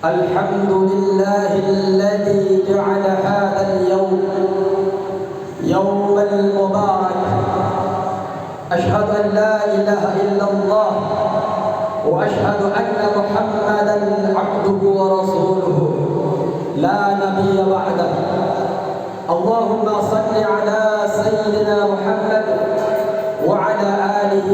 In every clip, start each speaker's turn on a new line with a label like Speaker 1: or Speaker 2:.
Speaker 1: الحمد لله الذي جعل هذا اليوم يوما المبارك. أشهد أن لا إله إلا الله وأشهد أن محمدا عبده ورسوله لا نبي بعده. اللهم صل على سيدنا محمد وعلى آله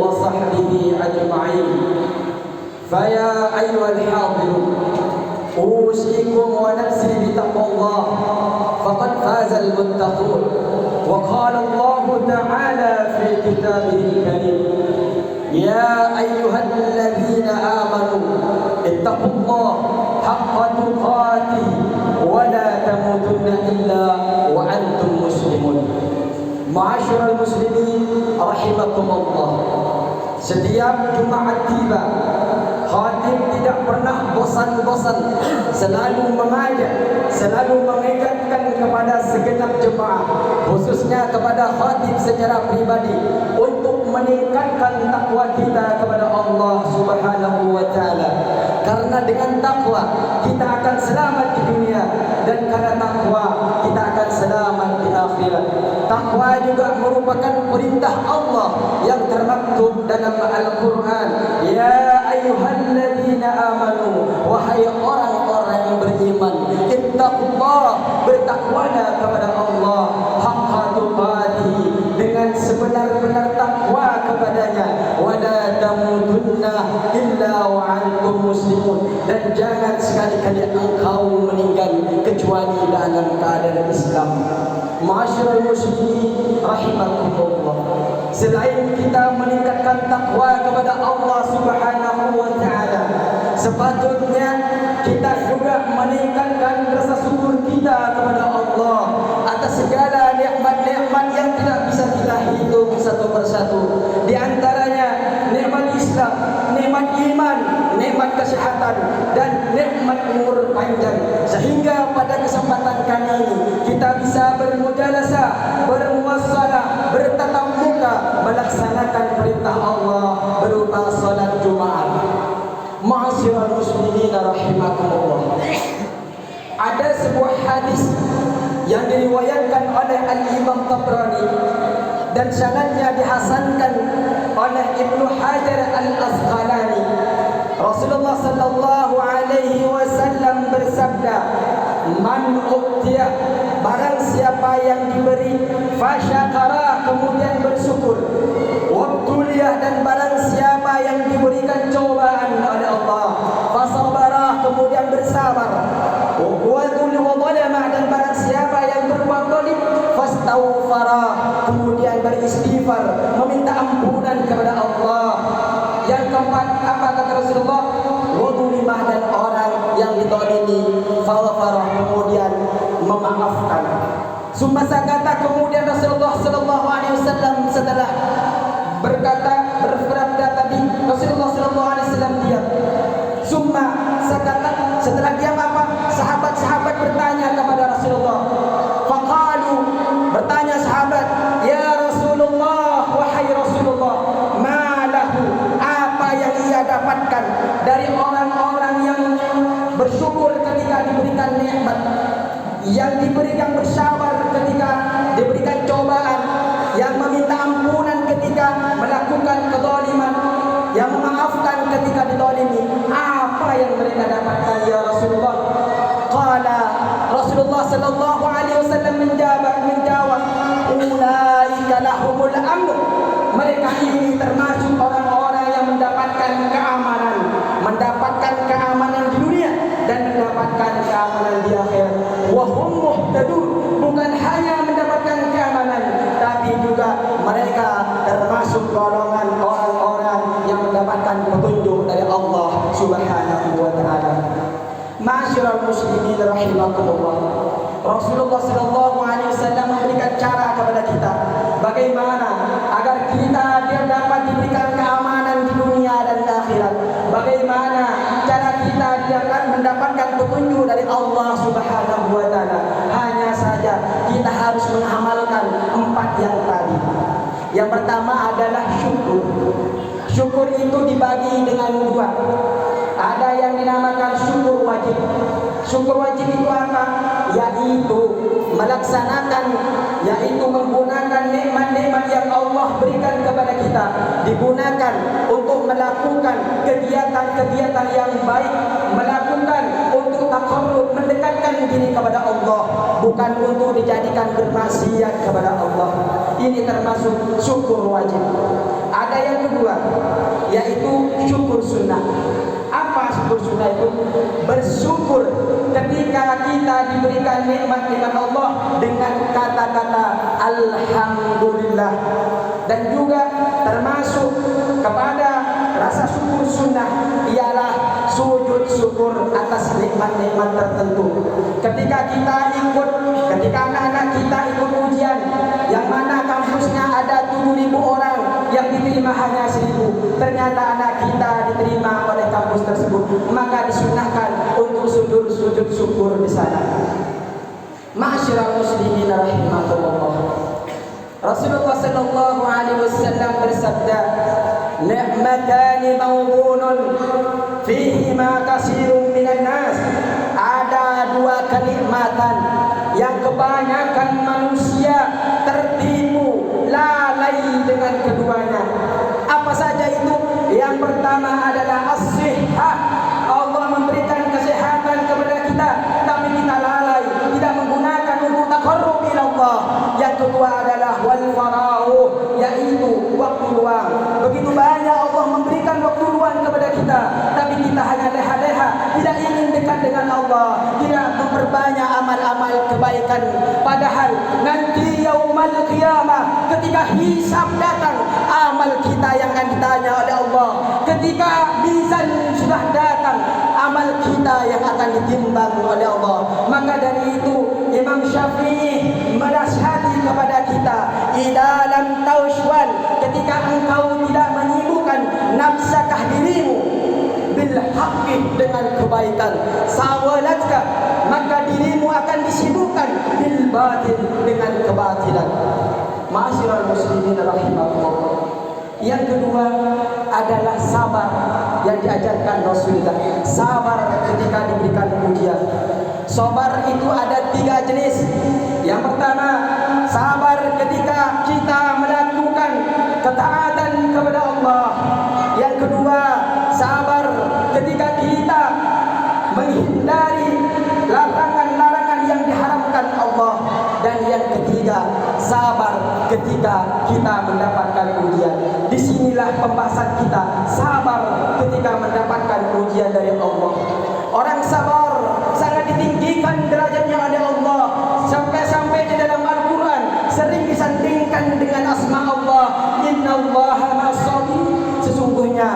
Speaker 1: وصحبه أجمعين. فيا أيها الحاضرون، أوصيكم ونفسي بتقوى الله، فقد فاز المتقون. وقال الله تعالى في كتابه الكريم: يا أيها الذين آمنوا اتقوا الله حق تقاته ولا تموتن إلا وأنتم مسلمون. Ma'asyiral muslimin rahimakumullah. Setiap Jumaat tiba, khatib tidak pernah bosan-bosan, selalu mengajak, selalu mengingatkan kepada segenap jemaah, khususnya kepada khatib secara pribadi, untuk meningkatkan takwa kita kepada Allah Subhanahu wa taala. Karena dengan takwa kita akan selamat di dunia, dan karena takwa kita akan selamat di akhirat. Takwa juga merupakan perintah Allah yang termaktub dalam Al-Quran. Ya ayyuhalladzina amanu, wahai orang-orang yang beriman, ittaqullah, bertakwalah kepada Allah, haqqa tuqatih, dengan sebenar-benar takwa kepadanya, wala tamutunna illa wa antum muslimun, dan jangan sekali-kali engkau meninggal kecuali dalam keadaan Islam. Ma'asyiral muslimin rahimakumullah. Selain kita meningkatkan takwa kepada Allah Subhanahu wa taala, sepatutnya kita juga meningkatkan rasa syukur kita kepada Allah atas segala nikmat-nikmat yang tidak bisa kita hitung satu persatu. Di antaranya nikmat Islam, nikmat iman, nikmat kesehatan, dan nikmat umur panjang. Sehingga pada kesempatan kali ini kita bisa bermujalasah, bermuassalah, bertatap muka, melaksanakan perintah Allah berupa salat Jumat. Ma'asyiral muslimin rahimakumullah. Ada sebuah hadis yang diriwayatkan oleh Al-Imam Tabrani dan sanadnya dihasankan oleh Ibnu Hajar Al-Asqalani. Rasulullah sallallahu alaihi wasallam bersabda, "Man uqtiya, barang siapa yang diberi, fasyakara, kemudian bersyukur, wabtuliyah, dan barang siapa yang diberikan cobaan oleh Allah, fasabara, kemudian bersabar, wadulama, dan barang siapa yang berbuat zalim, fastaghfara, kemudian beristighfar, meminta ampunan kepada Allah." Yang keempat, apa kata Rasulullah? Wadulimah, dan orang yang dizalimi, faghfara, kemudian memaafkan. Summa sakata, kemudian Rasulullah sallallahu alaihi wasallam setelah berkata, berbersabda tadi, Rasulullah sallallahu alaihi wasallam diam. Summa sakata, setelah diam apa? Sahabat-sahabat bertanya kepada Rasulullah. Faqalu, bertanya sahabat, ya Rasulullah, wahai Rasulullah, ma lahu, apa yang ia dapatkan dari orang-orang yang bersyukur ketika diberikan nikmat, yang diberikan bersabar ketika diberikan cobaan, yang meminta ampunan ketika melakukan kezaliman, yang memaafkan ketika dizalimi. Apa yang mereka dapatkan ya Rasulullah? Qala, Rasulullah sallallahu alaihi wasallam menjawab, ulaika lahumul amn. Mereka ini termasuk orang-orang yang mendapatkan keamanan di dunia dan mendapatkan keamanan di akhirat. Wa hum muhtadun, bukan hanya mendapatkan keamanan, tapi juga mereka termasuk golongan orang-orang yang mendapatkan petunjuk dari Allah Subhanahu wa taala. Ma'asyiral muslimin rahimakumullah. Rasulullah sallallahu alaihi wasallam memberikan cara kepada kita bagaimana agar kita dapat diberikan keamanan di dunia dan di akhirat. Bagaimana cara kita dapat mendapatkan petunjuk dari Allah Subhanahu wa taala. Hanya saja kita harus mengamalkan 4 yang tadi. Yang pertama adalah syukur. Syukur itu dibagi dengan 2. Ada yang dinamakan syukur wajib. Syukur wajib itu apa? Yaitu melaksanakan, yaitu menggunakan nikmat-nikmat yang Allah berikan kepada kita, digunakan untuk melakukan kegiatan-kegiatan yang baik, melakukan untuk taqarrub, mendekatkan diri kepada Allah, bukan untuk dijadikan bermaksiat kepada Allah. Ini termasuk syukur wajib. Ada yang kedua, yaitu syukur sunnah. Apa syukur sunnah itu? Bersyukur ketika kita diberikan nikmat-nikmat Allah dengan kata-kata alhamdulillah. Dan juga termasuk kepada rasa syukur sunnah ialah sujud syukur atas nikmat-nikmat tertentu. Ketika anak-anak kita ikut ujian yang mana kampusnya ada 7.000 orang, yang diterima hanya 1.000, ternyata anak kita diterima oleh kampus tersebut, maka disunahkan untuk sujud syukur di sana. Ma'asyiral muslimin rahimakumullah. Rasulullah sallallahu alaihi wasallam bersabda, ni'matani mawdunun fihi ma katsirun minan nas. Ada 2 kenikmatan yang kebanyakan manusia tertipu lalai dengan keduanya. Apa saja itu? Yang pertama adalah as-sihhah. Allah memberikan kesehatan kepada kita, tapi kita lalai, tidak menggunakan untuk taqarrub ila Allah. Yang kedua adalah wal faragh, yaitu waktu luang. Begitu banyak Allah memberikan waktu luang kepada kita, tapi kita hanya leha-leha, tidak ingin dekat dengan Allah, tidak memperbanyak amal-amal kebaikan. Padahal nanti yaumul qiyamah, ketika hisab datang, amal kita yang akan ditanya oleh Allah. Ketika mizan sudah datang, amal kita yang akan ditimbang oleh Allah. Maka dari itu Imam Syafi'i menasihati kepada kita, idza lam taushwal, ketika engkau tidak menyibukkan nafsakah dirimu bil haqqi, dengan kebaikan, sawalatka, maka dirimu akan disibukkan bil batil, dengan kebatilan. Ma'asyiral muslimin rahimakumullah. Yang kedua adalah sabar yang diajarkan Rasulullah. Sabar ketika diberikan ujian. Sabar itu ada 3 jenis. Yang pertama, sabar ketika kita melakukan ketaatan kepada Allah. Yang kedua, sabar ketika kita menghindari larangan-larangan yang diharamkan Allah. Dan yang ketiga, sabar ketika kita mendapatkan ujian. Disinilah pembahasan kita, sabar ketika mendapatkan ujian dari Allah. Orang sabar sangat ditinggikan derajatnya oleh Allah, sampai-sampai di dalam Al-Quran sering disandingkan dengan asma Allah. Innallaha ma'as-sabirin. Sesungguhnya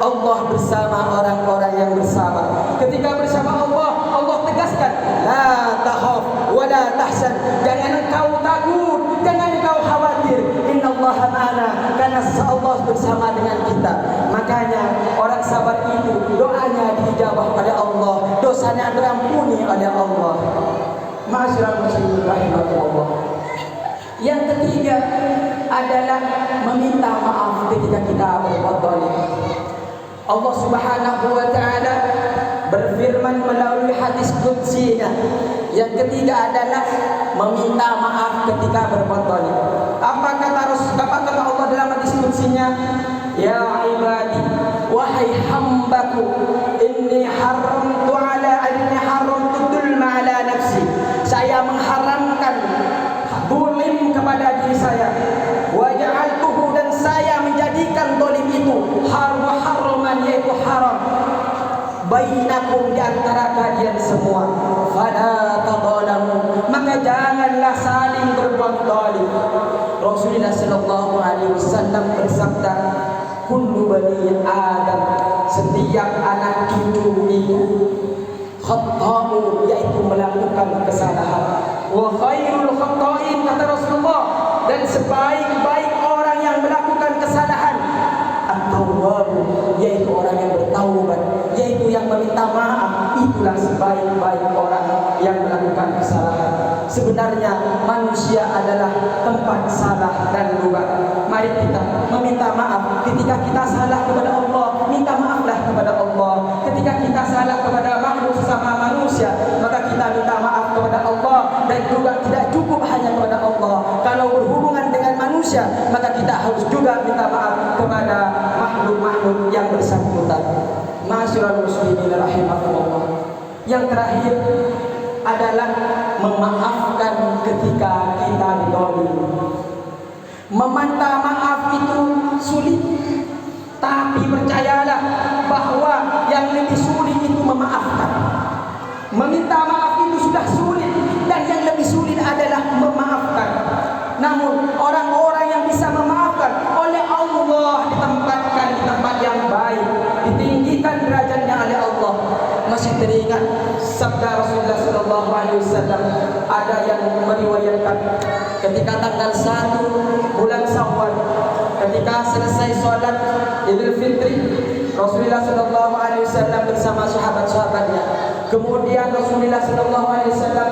Speaker 1: Allah bersama orang-orang yang bersabar. Ketika bersama Allah, Allah tegaskan, la takhaf wa la tahzan. Jangan engkau takut, jangan engkau khawatir. Innallaha ma'ana, karena Allah bersama dengan kita. Makanya orang sabar itu doanya diijabah oleh Allah, dosanya terampuni oleh Allah. Masyaallah muslimin rahimakumullah. Yang ketiga adalah meminta maaf ketika kita berbuat zalim. Allah Subhanahu wa taala berfirman melalui hadis qudsinya. Yang ketiga adalah meminta maaf ketika berbuat zalim. Apa kata Allah dalam hadis qudsinya? Ya ibadi, wahai hambaku, inni haramtu dzulma ala nafsi. Saya mengharamkan zalim kepada diri saya. Wa ja'altuhu, dan saya menjadikan zalim itu haraman, yaitu haram. Bainakum, di antara kalian semua. Fala tadzalamu, maka janganlah saling berbuat zalim. Rasulullah sallallahu alaihi wasallam bersabda, kullu bani Adam, setiap anak cucu itu khata'un, yaitu melakukan kesalahan. Wa khairul khata'in, kata Rasulullah, dan sebaik-baik orang yang melakukan kesalahan at-tawwab, yaitu orang yang bertaubat, yaitu yang meminta maaf. Itulah sebaik-baik orang yang melakukan kesalahan. Sebenarnya manusia adalah tempat salah dan lupa. Mari kita meminta maaf ketika kita salah kepada Allah. Minta maaflah kepada Allah. Ketika kita salah kepada makhluk sesama manusia, maka kita minta maaf kepada Allah. Dan juga tidak cukup hanya kepada Allah. Kalau berhubungan dengan manusia, maka kita harus juga minta maaf kepada makhluk-makhluk yang bersangkutan. Masyaallah muslimin rahimakumullah. Yang terakhir adalah memaafkan ketika kita didolimi. Meminta maaf itu sulit, tapi percayalah bahwa yang lebih sulit itu memaafkan. Meminta maaf itu sudah sulit, dan yang lebih sulit adalah memaafkan. Namun orang-orang yang bisa memaafkan oleh Allah ditempatkan di tempat yang baik, ditinggikan derajatnya oleh Allah. Masih teringat sabda Rasulullah sallallahu alaihi wasallam, ada yang meriwayatkan ketika tanggal 1 bulan Syawal, ketika selesai salat Idul Fitri, Rasulullah sallallahu alaihi wasallam bersama sahabat-sahabatnya. Kemudian Rasulullah sallallahu alaihi wasallam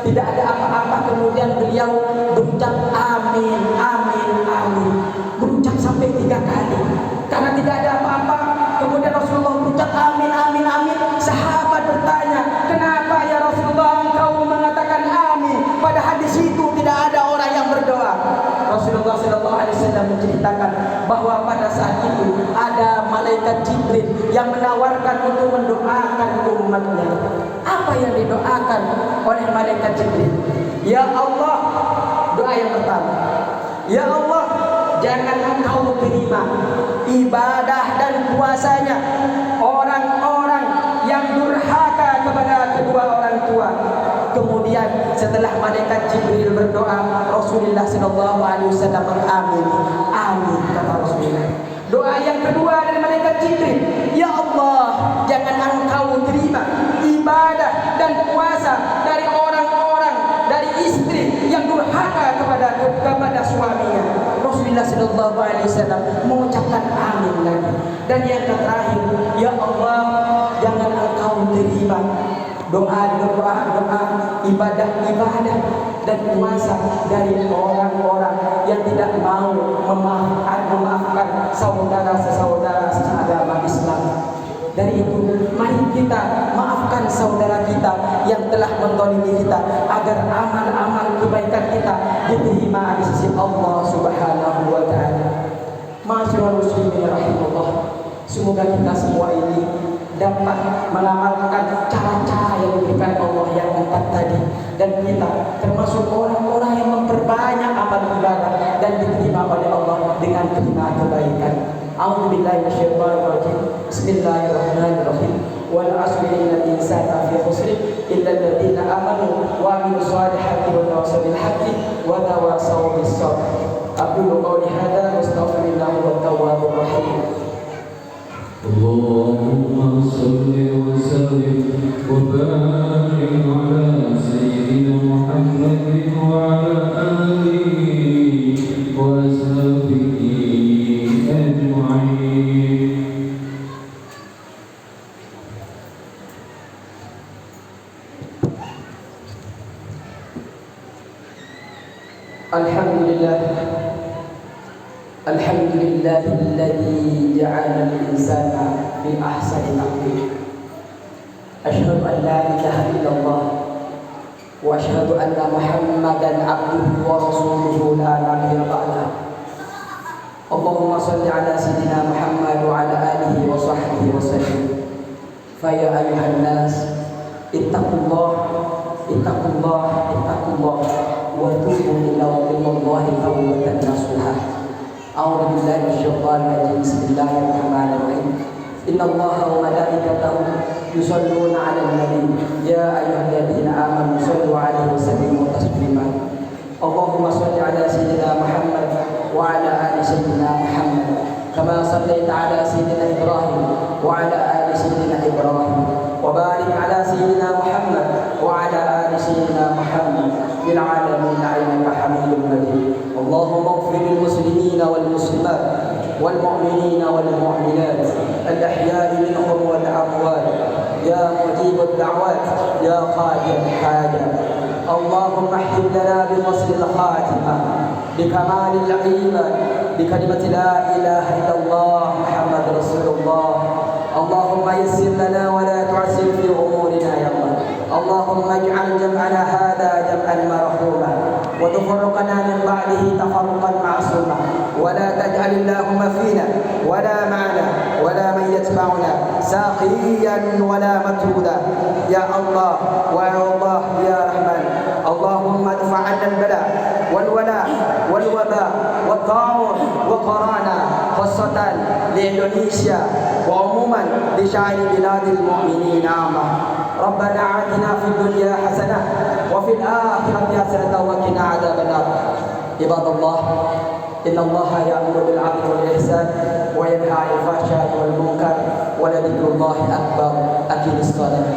Speaker 1: tidak ada apa-apa, kemudian beliau berucap amin, amin, amin. Berucap sampai 3 kali. Karena tidak ada apa-apa, kemudian Rasulullah berucap amin, amin, amin. Sahabat bertanya, kenapa ya Rasulullah engkau mengatakan amin, padahal di situ tidak ada orang yang berdoa? Rasulullah sallallahu alaihi wasallam menceritakan bahwa pada saat itu ada malaikat Jibril yang menawarkan untuk mendoakan umatnya. Apa yang didoakan oleh malaikat Jibril? Ya Allah, doa yang pertama, ya Allah, jangan engkau terima ibadah dan puasanya orang-orang yang durhaka kepada kedua orang tua. Kemudian setelah malaikat Jibril berdoa, Rasulullah sallallahu alaihi wasallam mengamin. Amin, kata Rasulullah. Doa yang kedua dari malaikat Jibril, ya Allah, jangan engkau terima ibadah dan puasa dari orang-orang, dari istri yang durhaka kepada suaminya. Rasulullah sallallahu alaihi wasallam mengucapkan amin lagi. Dan yang terakhir, ya Allah, jangan engkau terima doa ibadah dan puasa dari orang-orang yang tidak mau memaafkan saudara-saudara seagama Islam. Dari itu, mari kita maafkan saudara kita yang telah menzalimi kita, agar amal-amal kebaikan kita diterima di sisi Allah Subhanahu wa taala. Ma'asyiral muslimin rahimahullah. Semoga kita semua ini dapat mengamalkan cara-cara yang diberikan Allah yang 4 tadi, dan kita termasuk orang-orang yang memperbanyak amal ibadah dan diterima oleh Allah dengan terima kebaikan. A'udzubillahi minasyaitonir rajim. Bismillahirrahmanirrahim. Wal 'asri innal insana lafi khusr illa alladziina aamanu wa 'amilus shalihati wa tawassaw bil haqqi wa tawassaw bis sabr. Aqulu qawli hadza wa astaghfirullaha wa tawwabur rahim.
Speaker 2: Allahumma salli wa sallim wa barik ala sayyidina Muhammadin wa ala alihi wa sahbihi ajma'in.
Speaker 1: Alhamdulillah. Alhamdulillahilladzi ja'ala al-insana fi ahsani taqwim. Asyhadu an la ilaha illallah wa asyhadu anna Muhammadan abduhu wa rasuluhu la nabiyya ba'dahu. Allahumma shalli ala sayyidina Muhammad wa ala alihi wa sahbihi wa sallim. Fa ya ayyuhan nas ittaqullah wa tubu ila rabbillahi tawbatan nasuha. A'udzu billahi minasyaitonir rajim. Bismillahirrahmanirrahim. Innallaha wa malaikatahu yusholluna 'alan nabi ya ayyuhalladzina amanu shallu 'alaihi wa sallimu taslima. Allahumma shalli 'ala sayyidina Muhammad wa 'ala ali sayyidina Muhammad kama shallaita 'ala sayyidina Ibrahim wa 'ala ali sayyidina Ibrahim wa barik 'ala sayyidina Muhammad wa 'ala ali sayyidina Muhammad fil 'alamin innaka Hamidum Majid. Allahumma ighfir lil muslimina wal muslimat wal mu'minina wal mu'minat al ahya'i minhum wal amwat ya mujib ad-da'wat ya qadi al-hajat. Allahumma ihdim lana bi husnil khatimah bi kamalil iman bi kalimati la ilaha illallah Muhammad Rasulullah. Allahumma yassir lana wa la tu'assir fi umurina ya Allah. Allahumma ij'al jam'ana hadha jam'an marhuma wa tafarraqana min ba'dihi tafarruqan ma'suma wa la taj'al Allahumma fina wa la ma'ana wa la man yatba'una saqiyan wa la matruda ya Allah wa ya Allah ya Rahman. Allahumma adfa' 'anna al-bala wal wala wal waba wat ta'un wa qarana khassatan li Indonesia wa umuman li sya'ir biladil mu'minin amma. ربنا آتنا في الدنيا حسنة وفي الآخرة حسنة وقنا عذاب النار. عباد الله إن الله يأمر بالعدل والإحسان وينهى عن الفحشاء والمنكر ولذكر الله أكبر. أقم الصلاة.